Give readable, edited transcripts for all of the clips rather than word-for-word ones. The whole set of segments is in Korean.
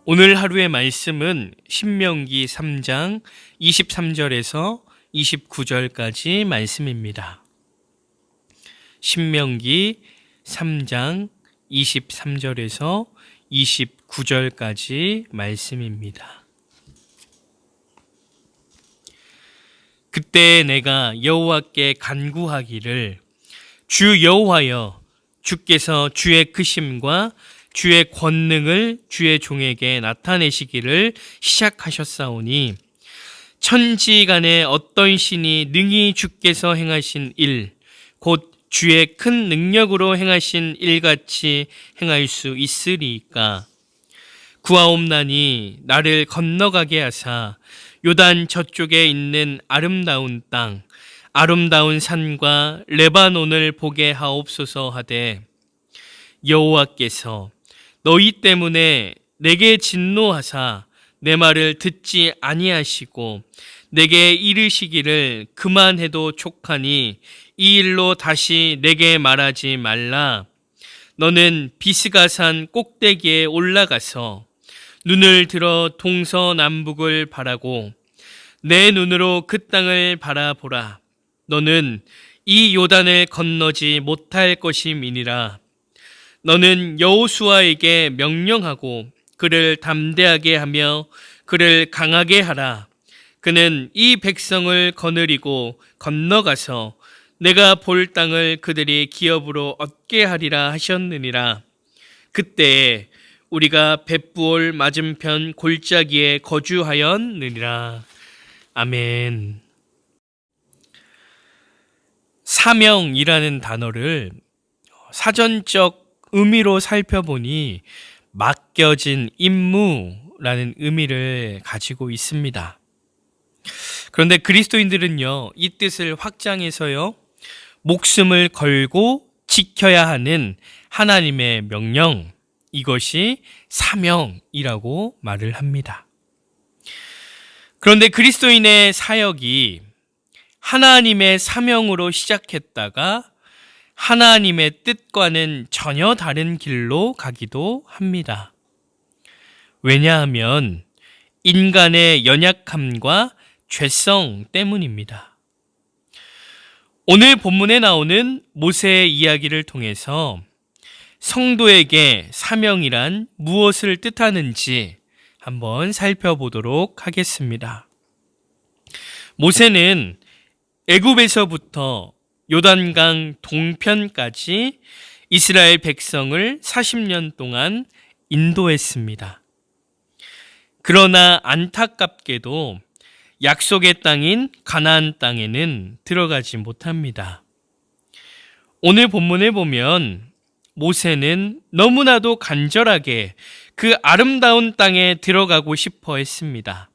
오늘 하루의 말씀은 신명기 3장 23절에서 29절까지 말씀입니다. 신명기 3장 23절에서 29절까지 말씀입니다. 그때 내가 여호와께 간구하기를 주 여호와여, 주께서 주의 크심과 주의 권능을 주의 종에게 나타내시기를 시작하셨사오니 천지간에 어떤 신이 능히 주께서 행하신 일, 곧 주의 큰 능력으로 행하신 일같이 행할 수 있으리이까. 구하옵나니 나를 건너가게 하사 요단 저쪽에 있는 아름다운 땅, 아름다운 산과 레바논을 보게 하옵소서 하되, 여호와께서 너희 때문에 내게 진노하사 내 말을 듣지 아니하시고 내게 이르시기를 그만해도 촉하니 이 일로 다시 내게 말하지 말라. 너는 비스가산 꼭대기에 올라가서 눈을 들어 동서남북을 바라고 내 눈으로 그 땅을 바라보라. 너는 이 요단을 건너지 못할 것임이니라. 너는 여호수아에게 명령하고 그를 담대하게 하며 그를 강하게 하라. 그는 이 백성을 거느리고 건너가서 내가 볼 땅을 그들이 기업으로 얻게 하리라 하셨느니라. 그때에 우리가 벳부올 맞은편 골짜기에 거주하였느니라. 아멘. 사명이라는 단어를 사전적 의미로 살펴보니 맡겨진 임무라는 의미를 가지고 있습니다. 그런데 그리스도인들은요, 이 뜻을 확장해서요, 목숨을 걸고 지켜야 하는 하나님의 명령, 이것이 사명이라고 말을 합니다. 그런데 그리스도인의 사역이 하나님의 사명으로 시작했다가 하나님의 뜻과는 전혀 다른 길로 가기도 합니다. 왜냐하면 인간의 연약함과 죄성 때문입니다. 오늘 본문에 나오는 모세의 이야기를 통해서 성도에게 사명이란 무엇을 뜻하는지 한번 살펴보도록 하겠습니다. 모세는 애굽에서부터 요단강 동편까지 이스라엘 백성을 40년 동안 인도했습니다. 그러나 안타깝게도 약속의 땅인 가나안 땅에는 들어가지 못합니다. 오늘 본문에 보면 모세는 너무나도 간절하게 그 아름다운 땅에 들어가고 싶어 했습니다.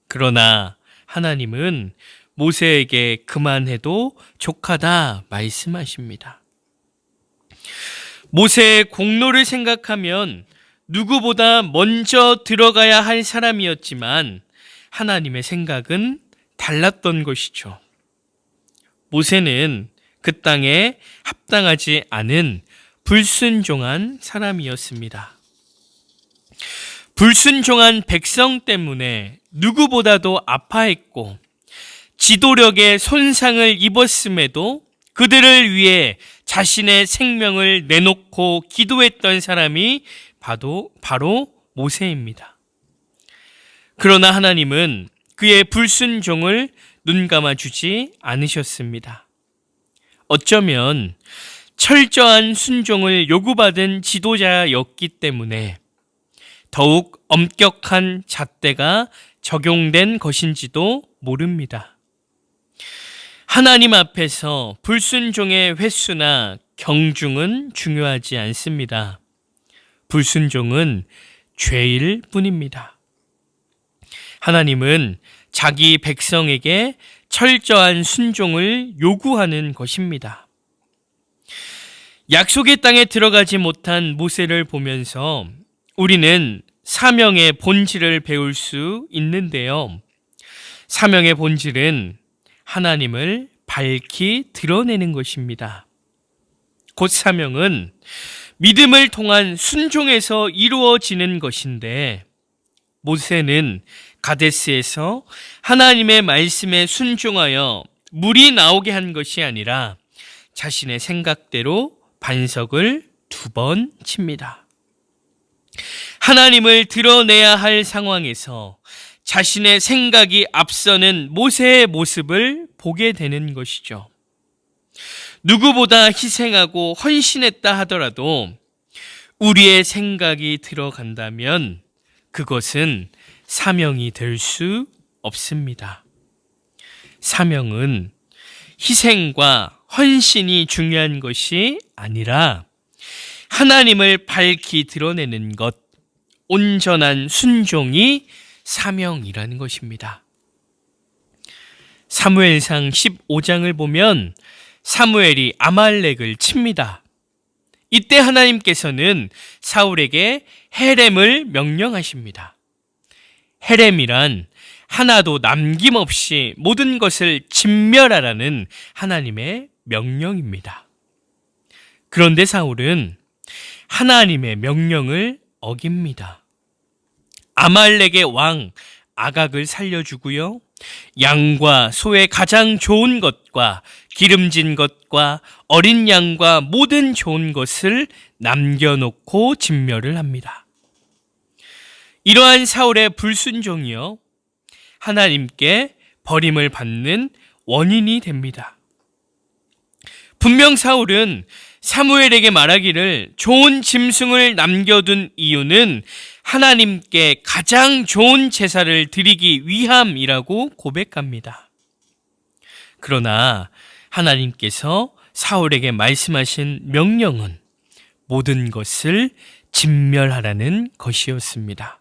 그러나 하나님은 모세에게 그만해도 족하다 말씀하십니다. 모세의 공로를 생각하면 누구보다 먼저 들어가야 할 사람이었지만 하나님의 생각은 달랐던 것이죠. 모세는 그 땅에 합당하지 않은 불순종한 사람이었습니다. 불순종한 백성 때문에 누구보다도 아파했고 지도력에 손상을 입었음에도 그들을 위해 자신의 생명을 내놓고 기도했던 사람이 바로 모세입니다. 그러나 하나님은 그의 불순종을 눈감아 주지 않으셨습니다. 어쩌면 철저한 순종을 요구받은 지도자였기 때문에 더욱 엄격한 잣대가 적용된 것인지도 모릅니다. 하나님 앞에서 불순종의 횟수나 경중은 중요하지 않습니다. 불순종은 죄일 뿐입니다. 하나님은 자기 백성에게 철저한 순종을 요구하는 것입니다. 약속의 땅에 들어가지 못한 모세를 보면서 우리는 사명의 본질을 배울 수 있는데요. 사명의 본질은 하나님을 밝히 드러내는 것입니다. 곧 사명은 믿음을 통한 순종에서 이루어지는 것인데, 모세는 가데스에서 하나님의 말씀에 순종하여 물이 나오게 한 것이 아니라 자신의 생각대로 반석을 2번 칩니다. 하나님을 드러내야 할 상황에서 자신의 생각이 앞서는 모세의 모습을 보게 되는 것이죠. 누구보다 희생하고 헌신했다 하더라도 우리의 생각이 들어간다면 그것은 사명이 될 수 없습니다. 사명은 희생과 헌신이 중요한 것이 아니라 하나님을 밝히 드러내는 것, 온전한 순종이 사명이라는 것입니다. 사무엘상 15장을 보면 사무엘이 아말렉을 칩니다. 이때 하나님께서는 사울에게 헤렘을 명령하십니다. 헤렘이란 하나도 남김없이 모든 것을 진멸하라는 하나님의 명령입니다. 그런데 사울은 하나님의 명령을 어깁니다. 아말렉의 왕 아각을 살려주고요, 양과 소의 가장 좋은 것과 기름진 것과 어린 양과 모든 좋은 것을 남겨놓고 진멸을 합니다. 이러한 사울의 불순종이요, 하나님께 버림을 받는 원인이 됩니다. 분명 사울은 사무엘에게 말하기를 좋은 짐승을 남겨둔 이유는 하나님께 가장 좋은 제사를 드리기 위함이라고 고백합니다. 그러나 하나님께서 사울에게 말씀하신 명령은 모든 것을 진멸하라는 것이었습니다.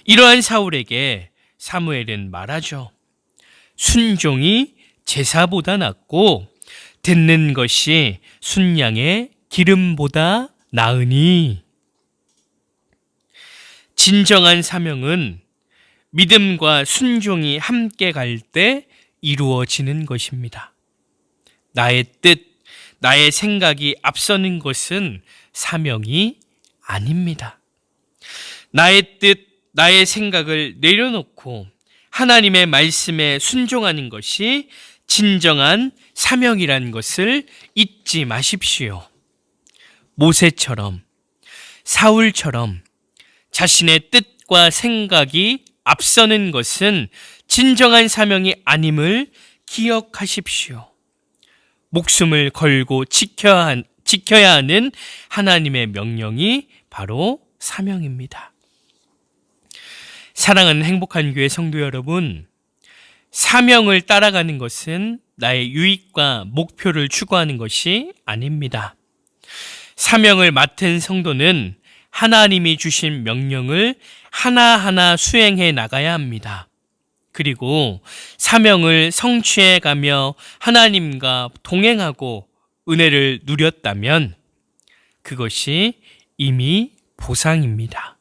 이러한 사울에게 사무엘은 말하죠. 순종이 제사보다 낫고 듣는 것이 순양의 기름보다 나으니. 진정한 사명은 믿음과 순종이 함께 갈 때 이루어지는 것입니다. 나의 뜻, 나의 생각이 앞서는 것은 사명이 아닙니다. 나의 뜻, 나의 생각을 내려놓고 하나님의 말씀에 순종하는 것이 진정한 사명이란 것을 잊지 마십시오. 모세처럼, 사울처럼 자신의 뜻과 생각이 앞서는 것은 진정한 사명이 아님을 기억하십시오. 목숨을 걸고 지켜야 하는 하나님의 명령이 바로 사명입니다. 사랑하는 행복한 교회 성도 여러분, 사명을 따라가는 것은 나의 유익과 목표를 추구하는 것이 아닙니다. 사명을 맡은 성도는 하나님이 주신 명령을 하나하나 수행해 나가야 합니다. 그리고 사명을 성취해 가며 하나님과 동행하고 은혜를 누렸다면 그것이 이미 보상입니다.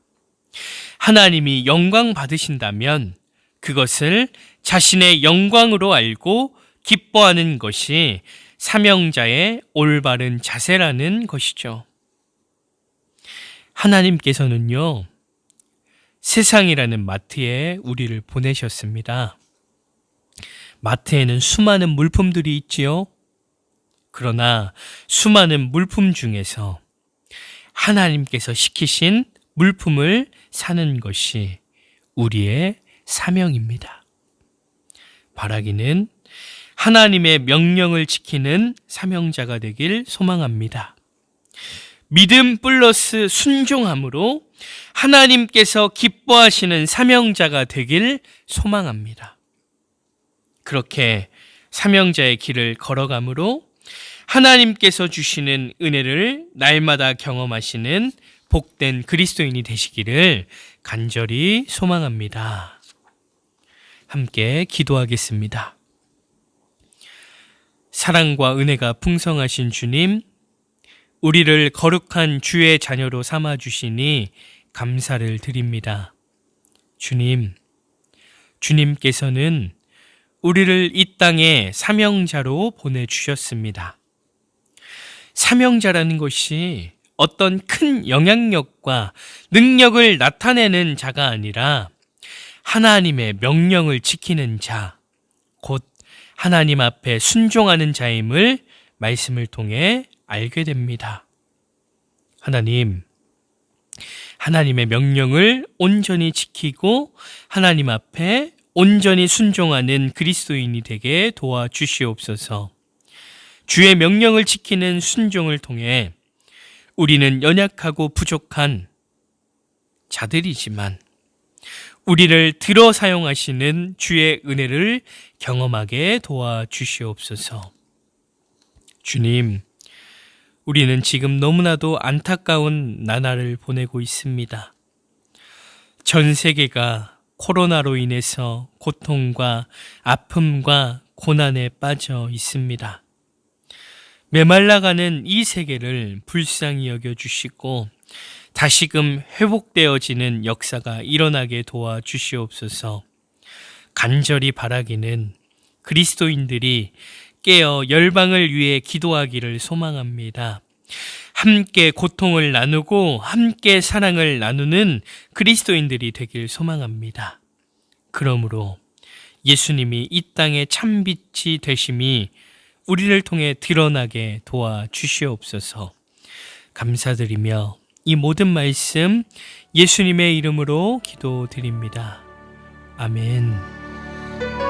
하나님이 영광 받으신다면 그것을 자신의 영광으로 알고 기뻐하는 것이 사명자의 올바른 자세라는 것이죠. 하나님께서는요, 세상이라는 마트에 우리를 보내셨습니다. 마트에는 수많은 물품들이 있지요. 그러나 수많은 물품 중에서 하나님께서 시키신 물품을 사는 것이 우리의 사명입니다. 바라기는 하나님의 명령을 지키는 사명자가 되길 소망합니다. 믿음 플러스 순종함으로 하나님께서 기뻐하시는 사명자가 되길 소망합니다. 그렇게 사명자의 길을 걸어감으로 하나님께서 주시는 은혜를 날마다 경험하시는 복된 그리스도인이 되시기를 간절히 소망합니다. 함께 기도하겠습니다. 사랑과 은혜가 풍성하신 주님, 우리를 거룩한 주의 자녀로 삼아 주시니 감사를 드립니다. 주님, 주님께서는 우리를 이 땅에 사명자로 보내주셨습니다. 사명자라는 것이 어떤 큰 영향력과 능력을 나타내는 자가 아니라 하나님의 명령을 지키는 자, 곧 하나님 앞에 순종하는 자임을 말씀을 통해 알게 됩니다. 하나님의 명령을 온전히 지키고 하나님 앞에 온전히 순종하는 그리스도인이 되게 도와주시옵소서. 주의 명령을 지키는 순종을 통해 우리는 연약하고 부족한 자들이지만 우리를 들어 사용하시는 주의 은혜를 경험하게 도와주시옵소서. 주님, 우리는 지금 너무나도 안타까운 나날을 보내고 있습니다. 전 세계가 코로나로 인해서 고통과 아픔과 고난에 빠져 있습니다. 메말라가는 이 세계를 불쌍히 여겨주시고 다시금 회복되어지는 역사가 일어나게 도와주시옵소서. 간절히 바라기는 그리스도인들이 깨어 열방을 위해 기도하기를 소망합니다. 함께 고통을 나누고 함께 사랑을 나누는 그리스도인들이 되길 소망합니다. 그러므로 예수님이 이 땅의 참빛이 되심이 우리를 통해 드러나게 도와주시옵소서. 감사드리며 이 모든 말씀 예수님의 이름으로 기도드립니다. 아멘.